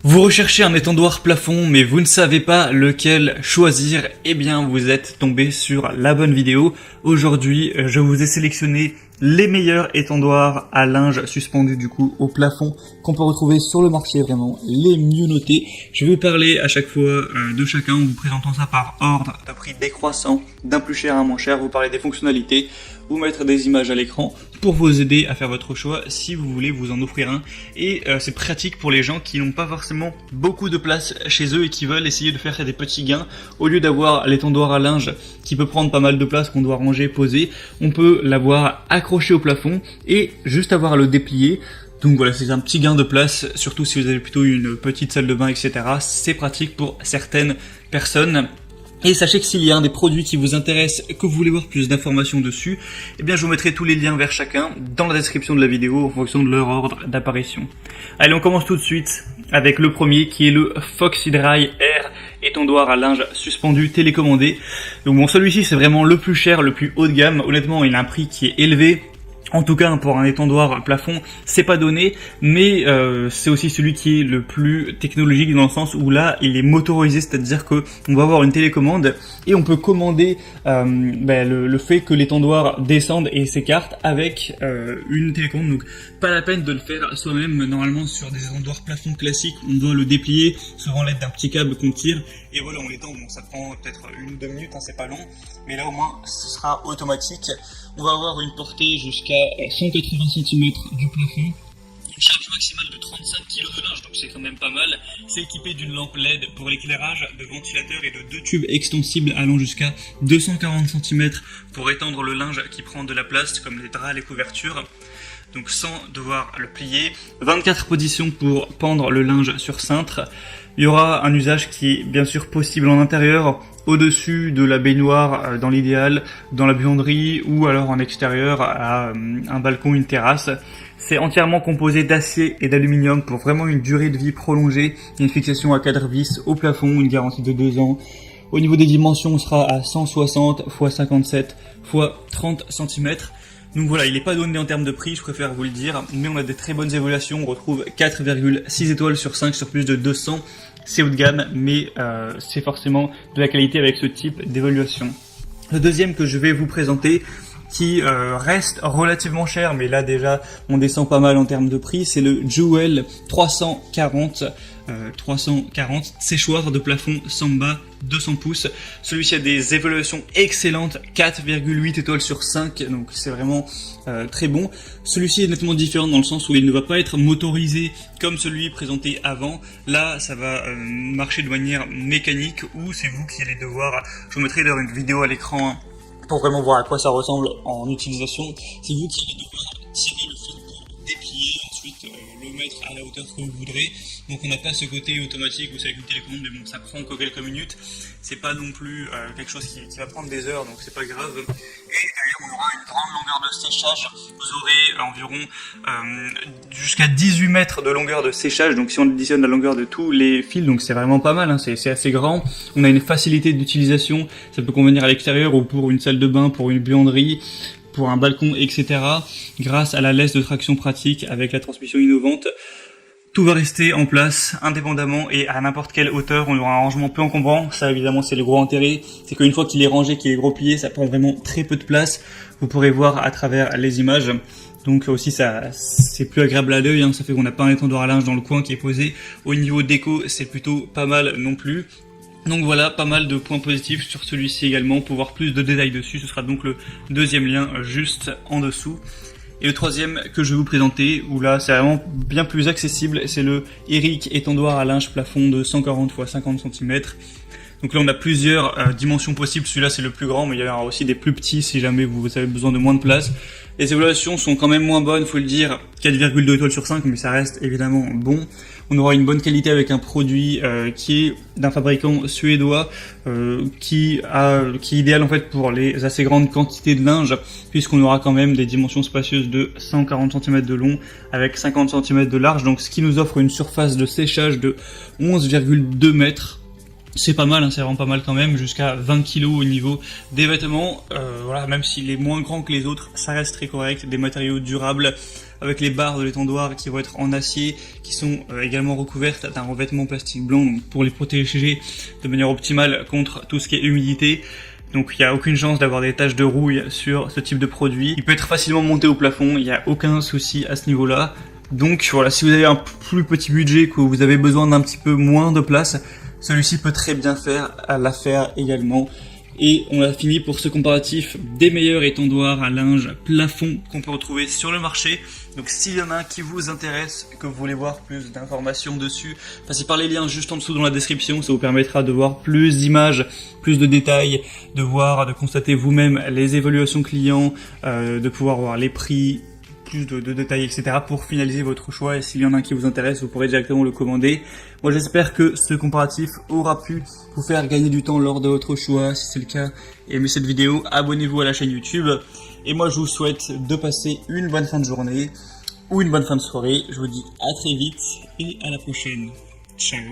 Vous recherchez un étendoir plafond mais vous ne savez pas lequel choisir, eh bien vous êtes tombé sur la bonne vidéo. Aujourd'hui je vous ai sélectionné les meilleurs étendoirs à linge suspendu du coup au plafond qu'on peut retrouver sur le marché, vraiment les mieux notés. Je vais vous parler à chaque fois de chacun en vous présentant ça par ordre d'un prix décroissant, d'un plus cher à un moins cher, vous parler des fonctionnalités, vous mettre des images à l'écran pour vous aider à faire votre choix si vous voulez vous en offrir un. Et c'est pratique pour les gens qui n'ont pas forcément beaucoup de place chez eux et qui veulent essayer de faire des petits gains. Au lieu d'avoir l'étendoir à linge qui peut prendre pas mal de place qu'on doit ranger, poser, on peut l'avoir accroché au plafond et juste avoir à le déplier. Donc voilà, c'est un petit gain de place, surtout si vous avez plutôt une petite salle de bain, etc. C'est pratique pour certaines personnes. Et sachez que s'il y a un des produits qui vous intéresse et que vous voulez voir plus d'informations dessus, eh bien je vous mettrai tous les liens vers chacun dans la description de la vidéo en fonction de leur ordre d'apparition. Allez, on commence tout de suite avec le premier qui est le Foxy Dry Air étendoir à linge suspendu télécommandé. Donc bon, celui-ci c'est vraiment le plus cher, le plus haut de gamme. Honnêtement, il a un prix qui est élevé. En tout cas, pour un étendoir plafond, c'est pas donné, mais c'est aussi celui qui est le plus technologique dans le sens où là, il est motorisé, c'est-à-dire que on va avoir une télécommande et on peut commander le fait que l'étendoir descende et s'écarte avec une télécommande. Donc, pas la peine de le faire soi-même. Normalement, sur des étendoirs plafond classiques, on doit le déplier, souvent à l'aide d'un petit câble qu'on tire. Et voilà, on l'étend. Bon, ça prend peut-être 1 ou 2 minutes, hein, c'est pas long, mais là au moins, ce sera automatique. On va avoir une portée jusqu'à 180 cm du plafond, une charge maximale de 35 kg de linge, donc c'est quand même pas mal. C'est équipé d'une lampe LED pour l'éclairage, de ventilateurs et de 2 tubes extensibles allant jusqu'à 240 cm pour étendre le linge qui prend de la place, comme les draps, les couvertures. Donc sans devoir le plier. 24 positions pour pendre le linge sur cintre. Il y aura un usage qui est bien sûr possible en intérieur, au-dessus de la baignoire dans l'idéal, dans la buanderie ou alors en extérieur à un balcon, une terrasse. C'est entièrement composé d'acier et d'aluminium pour vraiment une durée de vie prolongée. Il y a une fixation à 4 vis au plafond, une garantie de 2 ans. Au niveau des dimensions, on sera à 160 x 57 x 30 cm. Donc voilà, il n'est pas donné en termes de prix, je préfère vous le dire, mais on a des très bonnes évaluations, on retrouve 4,6 étoiles sur 5 sur plus de 200. C'est haut de gamme, mais c'est forcément de la qualité avec ce type d'évaluation. Le deuxième que je vais vous présenter, qui reste relativement cher, mais là déjà on descend pas mal en termes de prix, c'est le Jewel 340 séchoir de plafond Samba 200 pouces. Celui-ci a des évaluations excellentes, 4,8 étoiles sur 5, donc c'est vraiment très bon. Celui-ci est nettement différent dans le sens où il ne va pas être motorisé comme celui présenté avant. Là, ça va marcher de manière mécanique ou c'est vous qui allez devoir... Je vous mettrai d'ailleurs une vidéo à l'écran pour vraiment voir à quoi ça ressemble en utilisation. C'est vous qui allez devoir tirer le fil pour déplier, ensuite le mettre à la hauteur que vous voudrez. Donc on n'a pas ce côté automatique où c'est avec une télécommande, mais bon, ça prend que quelques minutes. C'est pas non plus quelque chose qui va prendre des heures, donc c'est pas grave. Et d'ailleurs, on aura une grande longueur de séchage. Vous aurez environ jusqu'à 18 mètres de longueur de séchage. Donc si on additionne la longueur de tous les fils, donc c'est vraiment pas mal, hein, c'est assez grand. On a une facilité d'utilisation. Ça peut convenir à l'extérieur ou pour une salle de bain, pour une buanderie, pour un balcon, etc. Grâce à la laisse de traction pratique avec la transmission innovante. Tout va rester en place indépendamment et à n'importe quelle hauteur. On aura un rangement peu encombrant. Ça, évidemment, c'est le gros intérêt. C'est qu'une fois qu'il est rangé, qu'il est gros plié, ça prend vraiment très peu de place. Vous pourrez voir à travers les images. Donc aussi, ça, c'est plus agréable à l'œil, hein. Ça fait qu'on n'a pas un étendoir à linge dans le coin qui est posé. Au niveau déco, c'est plutôt pas mal non plus. Donc voilà, pas mal de points positifs sur celui-ci également. Pour voir plus de détails dessus, ce sera donc le deuxième lien juste en dessous. Et le troisième que je vais vous présenter, où là c'est vraiment bien plus accessible, c'est le Eric étendoir à linge plafond de 140 x 50 cm. Donc là on a plusieurs dimensions possibles, celui-là c'est le plus grand, mais il y en aura aussi des plus petits si jamais vous avez besoin de moins de place. Les évaluations sont quand même moins bonnes, faut le dire, 4,2 étoiles sur 5, mais ça reste évidemment bon. On aura une bonne qualité avec un produit qui est d'un fabricant suédois, qui est idéal en fait pour les assez grandes quantités de linge, puisqu'on aura quand même des dimensions spacieuses de 140 cm de long avec 50 cm de large, donc ce qui nous offre une surface de séchage de 11,2 mètres. C'est pas mal, hein, c'est vraiment pas mal quand même, jusqu'à 20 kg au niveau des vêtements. Voilà, même s'il est moins grand que les autres, ça reste très correct. Des matériaux durables, avec les barres de l'étendoir qui vont être en acier, qui sont également recouvertes d'un revêtement plastique blanc pour les protéger de manière optimale contre tout ce qui est humidité. Donc il n'y a aucune chance d'avoir des taches de rouille sur ce type de produit. Il peut être facilement monté au plafond, il n'y a aucun souci à ce niveau-là. Donc voilà, si vous avez un plus petit budget, que vous avez besoin d'un petit peu moins de place, celui-ci peut très bien faire l'affaire également. Et on a fini pour ce comparatif des meilleurs étendoirs à linge plafond qu'on peut retrouver sur le marché. Donc s'il y en a un qui vous intéresse, que vous voulez voir plus d'informations dessus, passez par les liens juste en dessous dans la description, ça vous permettra de voir plus d'images, plus de détails, de constater vous-même les évaluations clients, de pouvoir voir les prix, plus de détails, etc. pour finaliser votre choix. Et s'il y en a un qui vous intéresse, vous pourrez directement le commander. Moi, j'espère que ce comparatif aura pu vous faire gagner du temps lors de votre choix. Si c'est le cas, aimez cette vidéo, abonnez-vous à la chaîne YouTube. Et moi, je vous souhaite de passer une bonne fin de journée ou une bonne fin de soirée. Je vous dis à très vite et à la prochaine. Ciao.